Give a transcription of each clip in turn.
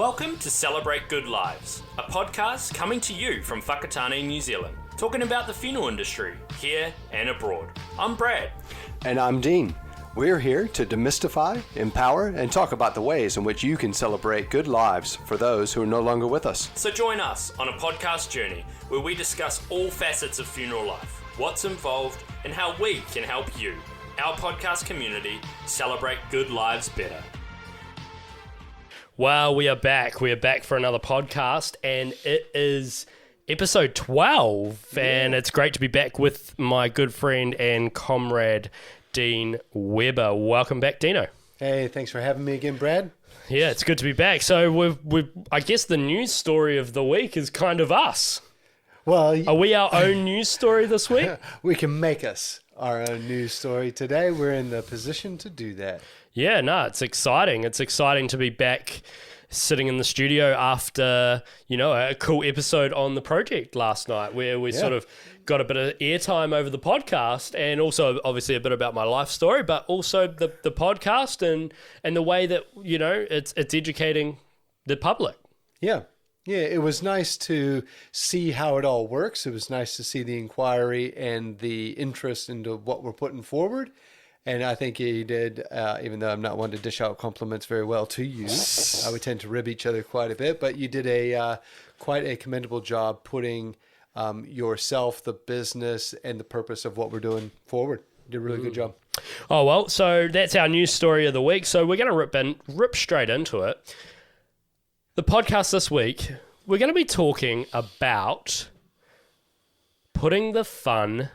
Welcome to Celebrate Good Lives, a podcast coming to you from Whakatane, New Zealand, talking about the funeral industry, here and abroad. I'm Brad. And I'm Dean. We're here to demystify, empower, and talk about the ways in which you can celebrate good lives for those who are no longer with us. So join us on a podcast journey where we discuss all facets of funeral life, what's involved, and how we can help you, our podcast community, celebrate good lives better. Well, we are back. We are back for another podcast, and it is episode 12, and it's great to be back with my good friend and comrade, Dean Weber. Welcome back, Dino. Hey, thanks for having me again, Brad. Yeah, it's good to be back. So I guess the news story of the week is kind of us. Well, are we our own news story this week? We can make us our own news story today. We're in the position to do that. Yeah, no, it's exciting. It's exciting to be back sitting in the studio after, a cool episode on the project last night where we sort of got a bit of airtime over the podcast and also obviously a bit about my life story, but also the podcast and the way that, it's educating the public. Yeah. Yeah, it was nice to see how it all works. It was nice to see the inquiry and the interest into what we're putting forward. And I think you did, even though I'm not one to dish out compliments very well to you, we tend to rib each other quite a bit, but you did quite a commendable job putting yourself, the business, and the purpose of what we're doing forward. You did a really good job. Oh, well, so that's our news story of the week. So we're going to rip straight into it. The podcast this week, we're going to be talking about putting the fun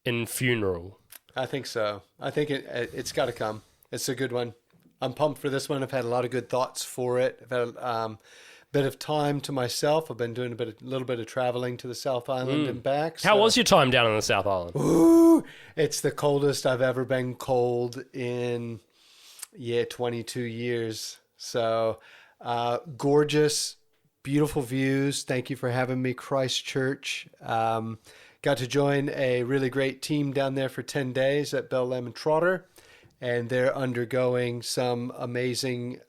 in funeral. I think so. I think it's got to come. It's a good one. I'm pumped for this one. I've had a lot of good thoughts for it. I've had a bit of time to myself. I've been doing a little bit of traveling to the South Island and back. How was your time down on the South Island? Ooh, it's the coldest I've ever been cold in 22 years. So gorgeous, beautiful views. Thank you for having me, Christchurch. Got to join a really great team down there for 10 days at Bell Lamb & Trotter, and they're undergoing some amazing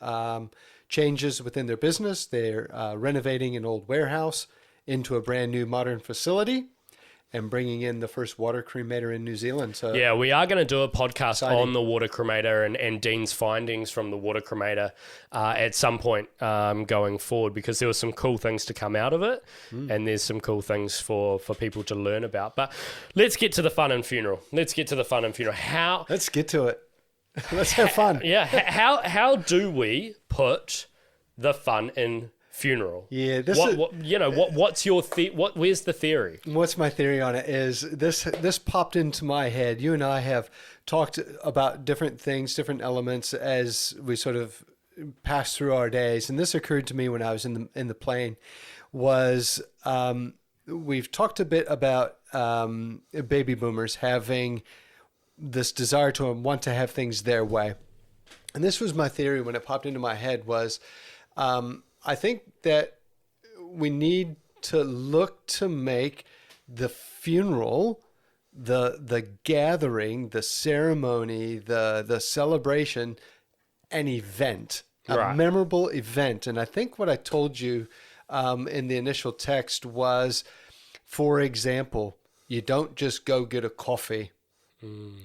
changes within their business. They're renovating an old warehouse into a brand new modern facility and bringing in the first water cremator in New Zealand. So yeah, we are going to do a podcast exciting. On the water cremator and Dean's findings from the water cremator at some point going forward, because there were some cool things to come out of it and there's some cool things for people to learn about. But let's get to the fun and funeral. Let's get to it. Let's have fun. Yeah. How do we put the fun in funeral? Yeah, what's your where's the theory? What's my theory on it is this popped into my head. You and I have talked about different things, different elements as we sort of pass through our days, and this occurred to me when I was in the plane. Was we've talked a bit about baby boomers having this desire to want to have things their way, and this was my theory when it popped into my head. Was I think that we need to look to make the funeral, the gathering, the ceremony, the celebration, an event, a memorable event. And I think what I told you in the initial text was, for example, you don't just go get a coffee.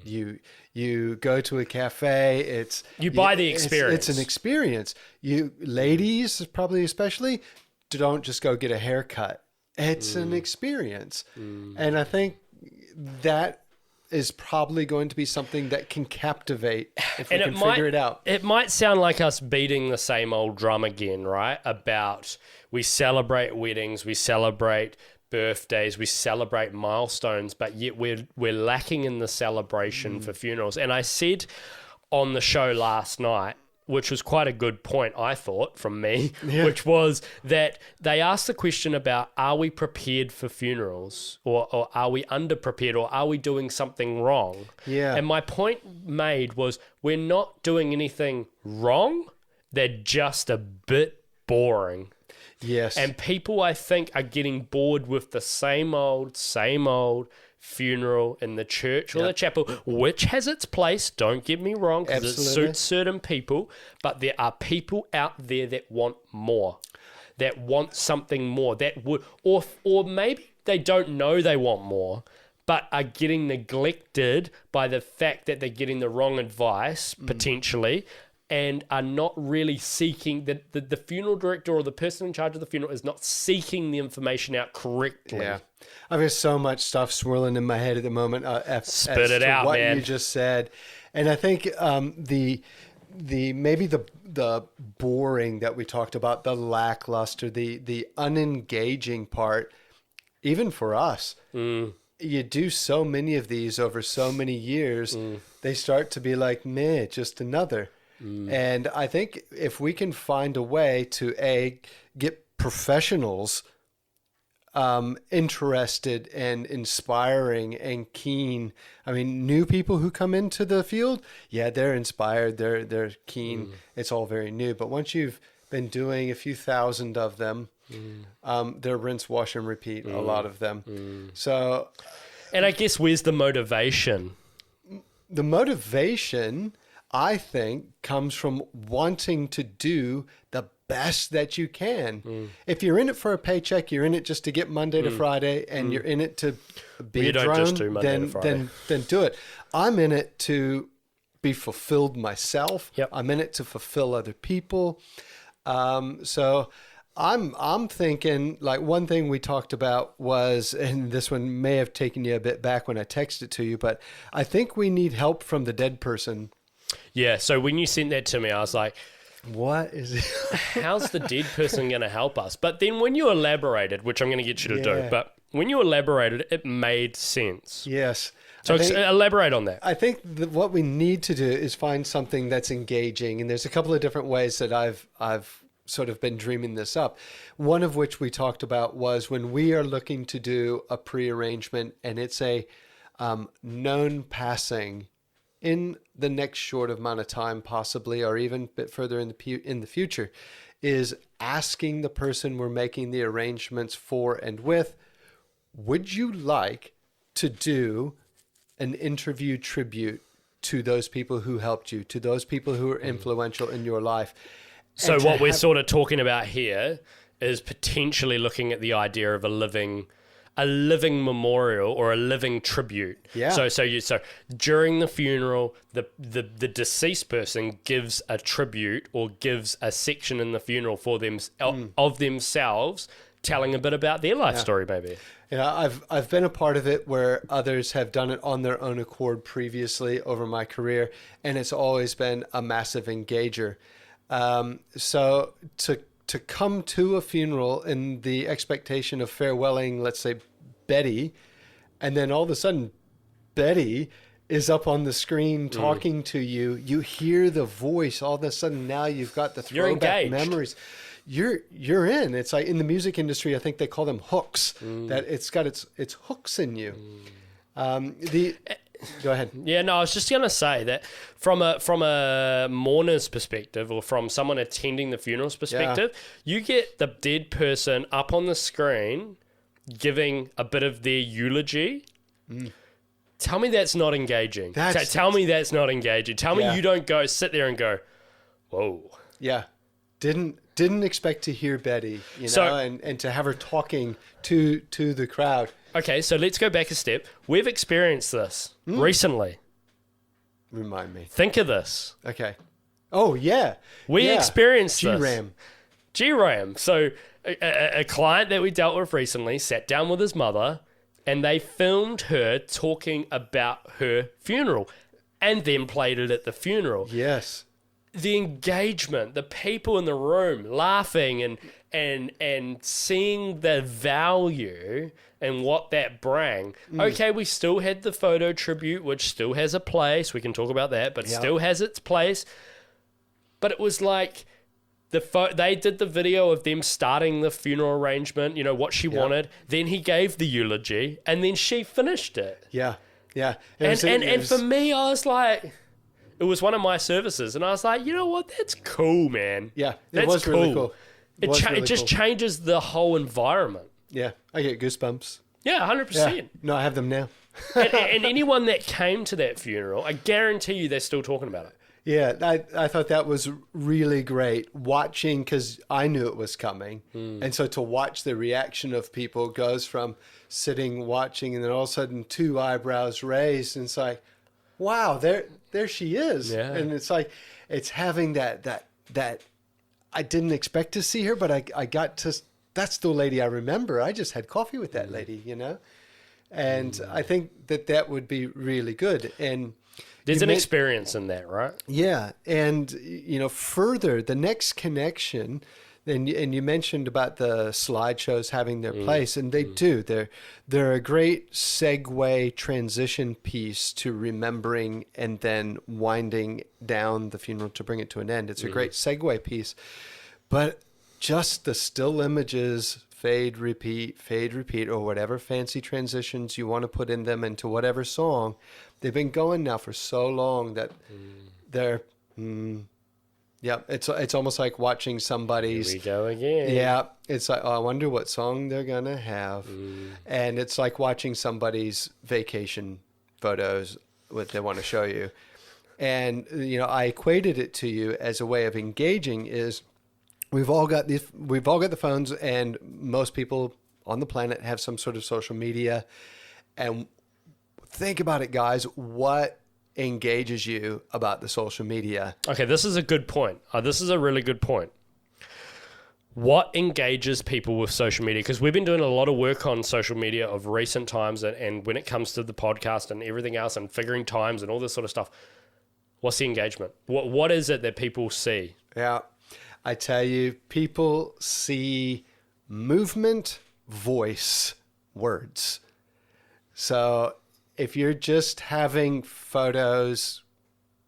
You go to a cafe. You buy the experience. It's an experience. You ladies, probably especially, don't just go get a haircut. It's an experience, and I think that is probably going to be something that can captivate if we can figure it out. It might sound like us beating the same old drum again, right? About we celebrate weddings, we celebrate birthdays, we celebrate milestones, but yet we're lacking in the celebration for funerals. And I said on the show last night, which was quite a good point, I thought, from me, which was that they asked the question about, are we prepared for funerals, or are we underprepared, or are we doing something wrong? Yeah. And my point made was, we're not doing anything wrong, they're just a bit boring. Yes. And people, I think, are getting bored with the same old funeral in the church or Yeah. the chapel, which has its place, don't get me wrong, because it Absolutely. suits certain people, but there are people out there that want more, that want something more, that would, or maybe they don't know they want more, but are getting neglected by the fact that they're getting the wrong advice, potentially, and are not really seeking, the funeral director or the person in charge of the funeral is not seeking the information out correctly. Yeah. I've got so much stuff swirling in my head at the moment. Spit as it to out, what man. you just said. And I think maybe the boring that we talked about, the lackluster, the unengaging part, even for us, you do so many of these over so many years, they start to be like, meh, just another. And I think if we can find a way to get professionals interested and inspiring and keen. I mean, new people who come into the field, yeah, they're inspired, they're keen. It's all very new. But once you've been doing a few thousand of them, they're rinse, wash, and repeat, a lot of them. So, And I guess where's the motivation? the motivation, I think, comes from wanting to do the best that you can. If you're in it for a paycheck, you're in it just to get Monday to Friday, and you're in it to be You a don't drone, just do Monday to Friday. then do it. I'm in it to be fulfilled myself. Yep. I'm in it to fulfill other people. So I'm thinking, like, one thing we talked about was, and this one may have taken you a bit back when I texted to you, but I think we need help from the dead person. Yeah, so when you sent that to me, I was like, What is it? how's the dead person going to help us? But then when you elaborated, which I'm going to get you to do, Yeah. but when you elaborated, it made sense. Yes. So I think, elaborate on that. I think that what we need to do is find something that's engaging, and there's a couple of different ways that I've sort of been dreaming this up. One of which we talked about was when we are looking to do a pre-arrangement, and it's a known passing in the next short amount of time, possibly, or even a bit further in the future, is asking the person we're making the arrangements for and with, would you like to do an interview tribute to those people who helped you, to those people who are influential in your life? So And to what we're have- sort of talking about here is potentially looking at the idea of a living memorial or a living tribute. Yeah. So during the funeral, the deceased person gives a tribute or gives a section in the funeral for them of themselves, telling a bit about their life story, maybe. Yeah, I've been a part of it where others have done it on their own accord previously over my career, and it's always been a massive engager. So to come to a funeral in the expectation of farewelling, let's say, Betty, and then all of a sudden Betty is up on the screen talking to you. You hear the voice. All of a sudden now you've got the You're throwback engaged. memories. You're in. It's like in the music industry, I think they call them hooks. That it's got its hooks in you. Go ahead. Yeah, no, I was just gonna say that from a mourner's perspective, or from someone attending the funeral's perspective, you get the dead person up on the screen giving a bit of their eulogy. Tell me that's not engaging. Tell me that's not engaging. Tell me you don't sit there and go, whoa. Yeah, didn't expect to hear Betty, and to have her talking to the crowd. Okay, so let's go back a step. We've experienced this recently. Remind me. Think of this. Okay. Oh yeah, We experienced this. G-Ram. G-Ram. So a client that we dealt with recently sat down with his mother, and they filmed her talking about her funeral and then played it at the funeral. Yes. The engagement, the people in the room laughing and seeing the value and what that bring. Okay, we still had the photo tribute, which still has a place. We can talk about that, but still has its place. But it was like they did the video of them starting the funeral arrangement, what she wanted. Then he gave the eulogy, and then she finished it. Yeah. Yeah. And for me, I was like, it was one of my services, and I was like, you know what? That's cool, man. Yeah, it That's was really cool. It just changes the whole environment. Yeah, I get goosebumps. Yeah, 100%. Yeah. No, I have them now. And anyone that came to that funeral, I guarantee you they're still talking about it. Yeah, I thought that was really great watching, because I knew it was coming. And so to watch the reaction of people goes from sitting watching and then all of a sudden 2 eyebrows raised, and it's like, wow, there she is. Yeah. And it's like, it's having that I didn't expect to see her, but I got to, that's the lady I remember. I just had coffee with that lady, you know? And I think that would be really good. And there's an experience in that, right? yeah. And, further, the next connection, and you mentioned about the slideshows having their place, and they do. They're a great segue transition piece to remembering and then winding down the funeral to bring it to an end. It's a great segue piece. But just the still images, fade, repeat, or whatever fancy transitions you want to put in them into whatever song, they've been going now for so long that they're... yeah, it's almost like watching somebody's... Here we go again. Yeah, it's like, oh, I wonder what song they're going to have. And it's like watching somebody's vacation photos, what they want to show you. And, I equated it to you as a way of engaging is we've all got the phones, and most people on the planet have some sort of social media. And think about it, guys. What engages you about the social media? Okay, this is a good point. This is a really good point. What engages people with social media? Because we've been doing a lot of work on social media of recent times, and when it comes to the podcast and everything else and figuring times and all this sort of stuff, what's the engagement? What is it that people see? Yeah, I tell you, people see movement, voice, words. So if you're just having photos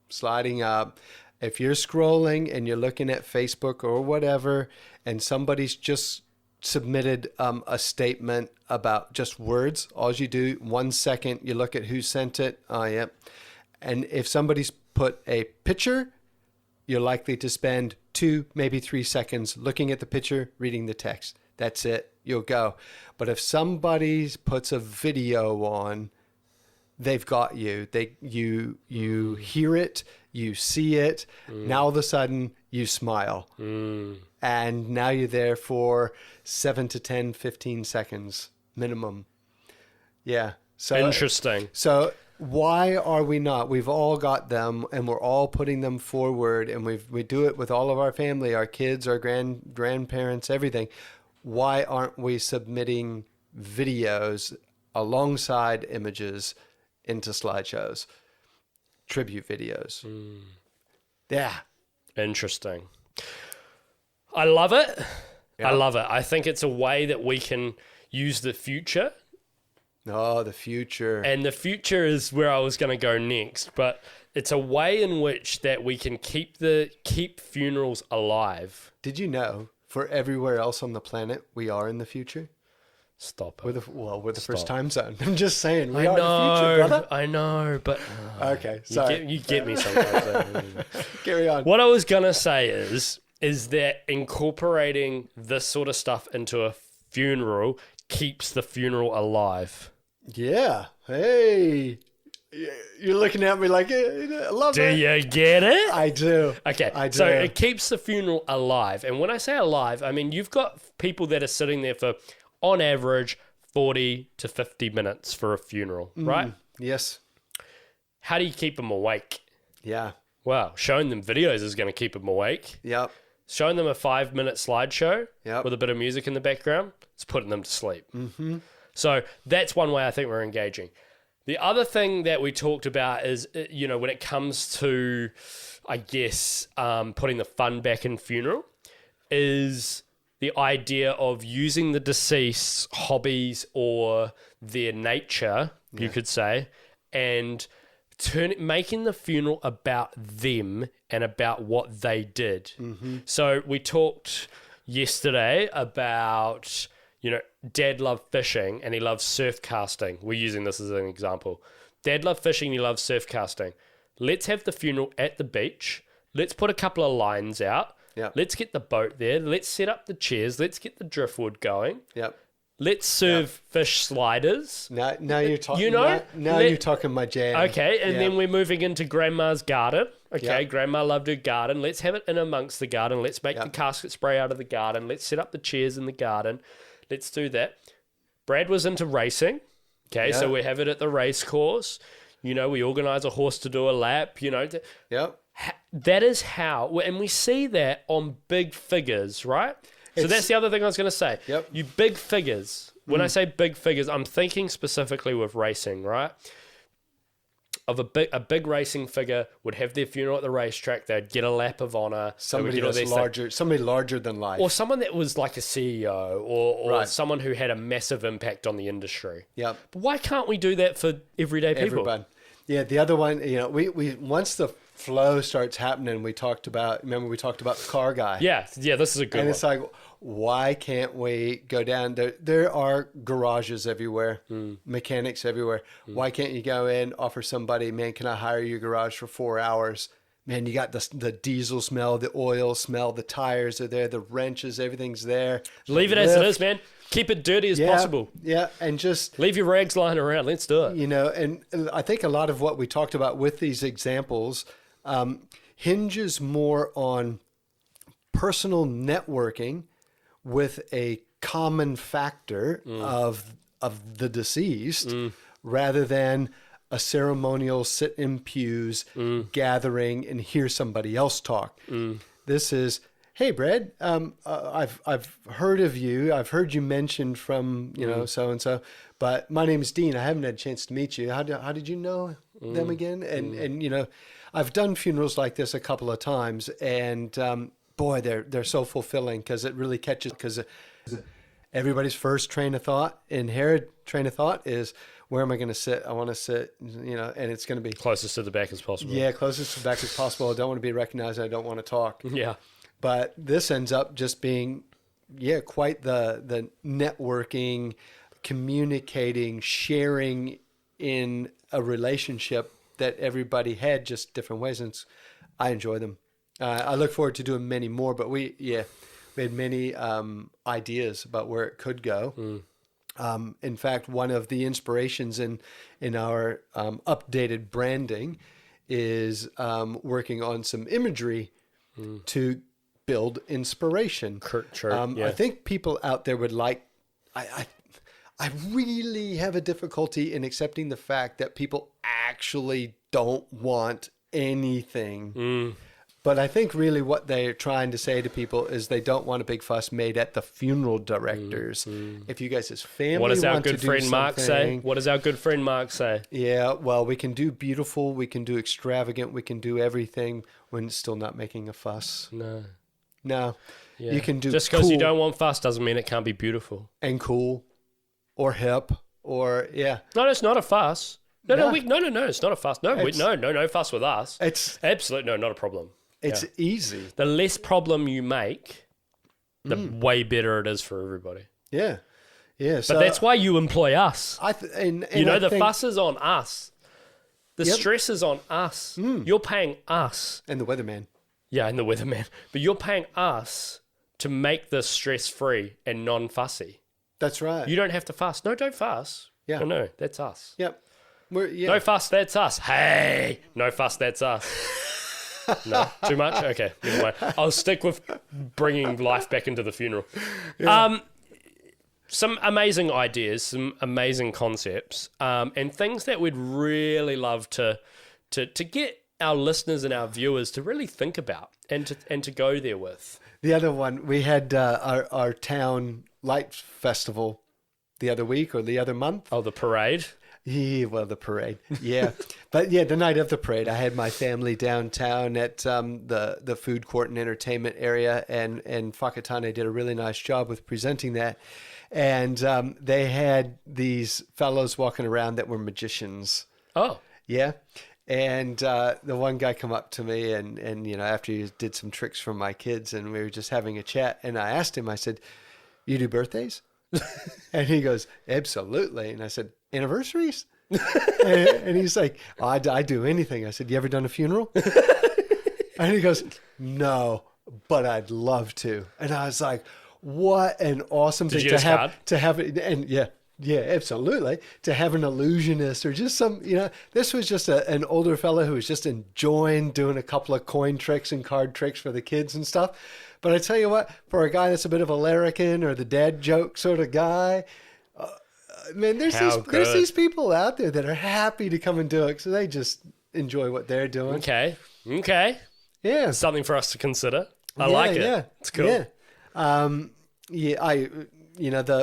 sliding up, if you're scrolling and you're looking at Facebook or whatever, and somebody's just submitted a statement about just words, all you do, 1 second, you look at who sent it. Oh, yep. And if somebody's put a picture, you're likely to spend 2, maybe 3 seconds looking at the picture, reading the text. That's it. You'll go. But if somebody puts a video on, they've got you. You hear it, you see it. Now all of a sudden you smile. And now you're there for 7 to 10, 15 seconds minimum. Yeah. So Interesting. So why are we not? We've all got them, and we're all putting them forward, and we do it with all of our family, our kids, our grandparents, everything. Why aren't we submitting videos alongside images into slideshows, tribute videos? Yeah. Interesting. I love it. Yeah. I love it. I think it's a way that we can use the future. Oh, the future. And the future is where I was going to go next, but it's a way in which that we can keep funerals alive. Did you know, for everywhere else on the planet, we are in the future? Stop it. We're the first time zone. I'm just saying, we I are know, the future, brother. I know, but Okay, sorry. you get me sometimes. Carry on. What I was going to say is that incorporating this sort of stuff into a funeral keeps the funeral alive. Yeah. Hey. You're looking at me like, I love Do it. you get it? I do. Okay, I do. so it keeps the funeral alive. And when I say alive, I mean you've got people that are sitting there for, on average, 40 to 50 minutes for a funeral, right? Yes. How do you keep them awake? Yeah. Well, showing them videos is going to keep them awake. Yep. Showing them a 5-minute slideshow Yep. with a bit of music in the background, it's putting them to sleep. Mm-hmm. So that's one way I think we're engaging. The other thing that we talked about is, when it comes to, I guess, putting the fun back in funeral, is the idea of using the deceased's hobbies or their nature, you could say, and making the funeral about them and about what they did. Mm-hmm. So we talked yesterday about, Dad loved fishing and he loves surf casting. We're using this as an example. Dad loved fishing, he loves surf casting. Let's have the funeral at the beach. Let's put a couple of lines out. Yep. Let's get the boat there. Let's set up the chairs. Let's get the driftwood going. Yep. let's serve fish sliders. Now you're talking. You know, now you're talking my jam. Okay, and Yeah. then we're moving into grandma's garden. Okay, Yeah. grandma loved her garden. Let's have it in amongst the garden. Let's make Yeah. the casket spray out of the garden. Let's set up the chairs in the garden. Let's do that. Brad was into racing. Okay, so Yeah. we have it at the race course. You know, we organize a horse to do a lap. You know, Yep. that is how, and we see that on big figures, right? So It's- that's the other thing I was going to say. Yep. You big figures. When I say big figures, I'm thinking specifically with racing, right? Of a big racing figure would have their funeral at the racetrack. They'd get a lap of honor. they would Somebody get all that's these things. larger. Somebody larger than life. Or someone that was like a CEO or Right. someone who had a massive impact on the industry. Yep. But why can't we do that for everyday people? Everybody. Yeah, the other one, we once the flow starts happening, we talked about the car guy. Yeah, this is a good And one. it's like, why can't we go down there? There are garages everywhere, mechanics everywhere. Why can't you go in, offer somebody, man, can I hire your garage for 4 hours? Man, you got the diesel smell, the oil smell, the tires are there, the wrenches, everything's there. Leave it as it is, man. Keep it dirty as possible. Yeah, and just Leave your rags lying around. Let's do it. and I think a lot of what we talked about with these examples hinges more on personal networking with a common factor of the deceased rather than a ceremonial sit in pews gathering and hear somebody else talk. This is, hey Brad, I've heard of you. I've heard you mentioned from so and so, but my name is Dean. I haven't had a chance to meet you. How did you know them again? And I've done funerals like this a couple of times, and boy, they're so fulfilling because it really catches. Because everybody's first train of thought, inherent train of thought, is where am I going to sit? I want to sit, and it's going to be Closest to the back as possible. closest to the back as possible. I don't want to be recognized. I don't want to talk. Yeah. But this ends up just being, quite the networking, communicating, sharing in a relationship that everybody had, just different ways. And I enjoy them. I look forward to doing many more, but we had many ideas about where it could go. In fact, one of the inspirations in our updated branding is working on some imagery to build inspiration. I think people out there would like. I really have a difficulty in accepting the fact that people actually don't want anything. But I think really what they're trying to say to people is they don't want a big fuss made at the funeral directors. If you guys as family What does our want to good do friend Mark say? something- What does our good friend Mark say? Yeah, well, we can do beautiful, we can do extravagant, we can do everything when it's still not making a fuss. No. No, Yeah. you can do Just because you cool don't want fuss doesn't mean it can't be beautiful. and cool or hip or No, it's not a fuss. No, No. it's not a fuss. No, no fuss with us. It's Absolutely, no, not a problem. it's Yeah. easy. The less problem you make, the way better it is for everybody. Yeah, yeah. But So that's why you employ us. and You know, I the think- fuss is on us. The Yep. stress is on us. You're paying us. and the weatherman. Yeah, and the weatherman. But you're paying us to make this stress-free and non-fussy. That's right. You don't have to fuss. No, don't fuss. Yeah. No, that's us. Yep. No fuss, that's us. Hey, no fuss, that's us. No, too much? Okay, never mind. I'll stick with bringing life back into the funeral. Some amazing ideas, some amazing concepts, and things that we'd really love to get our listeners and our viewers to really think about and to go there with. The other one, we had our town light festival the other week or the other month. Oh, the parade. Yeah, well, the parade. Yeah. But the night of the parade, I had my family downtown at the food court and entertainment area, and Whakatane did a really nice job with presenting that. And they had these fellows walking around that were magicians. Oh, Yeah. And the one guy come up to me and after he did some tricks for my kids, and we were just having a chat, and I asked him, I said, you do birthdays? And he goes, absolutely. And I said, anniversaries? and he's like, oh, I do anything. I said, you ever done a funeral? And he goes, no, but I'd love to. And I was like, what an awesome Did thing you to use have card? to have it. And yeah, absolutely. To have an illusionist or just some, this was just an older fella who was just enjoying doing a couple of coin tricks and card tricks for the kids and stuff. But I tell you what, for a guy that's a bit of a larrikin or the dad joke sort of guy, man, there's these people out there that are happy to come and do it, so they just enjoy what they're doing. Okay. Yeah. Something for us to consider. I like it. Yeah. It's cool. Yeah.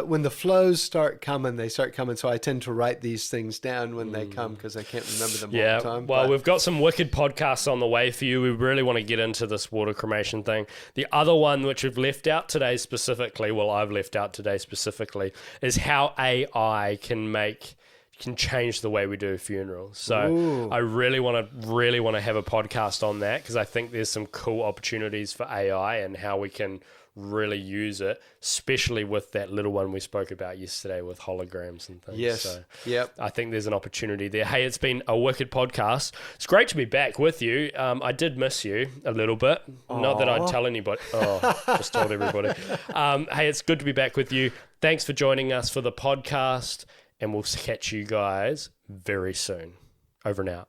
When the flows start coming, they start coming. So I tend to write these things down when they come because I can't remember them all the time. Well, we've got some wicked podcasts on the way for you. We really want to get into this water cremation thing. The other one which we've left out today specifically, I've left out today specifically, is how AI can change the way we do funerals. So I really want to have a podcast on that because I think there's some cool opportunities for AI and how we can really use it, especially with that little one we spoke about yesterday with holograms and things. Yes. So Yep. I think there's an opportunity there. Hey, it's been a wicked podcast. It's great to be back with you. I did miss you a little bit. Not that I'd tell anybody. Just told everybody. Hey, it's good to be back with you. Thanks for joining us for the podcast, and we'll catch you guys very soon. Over and out.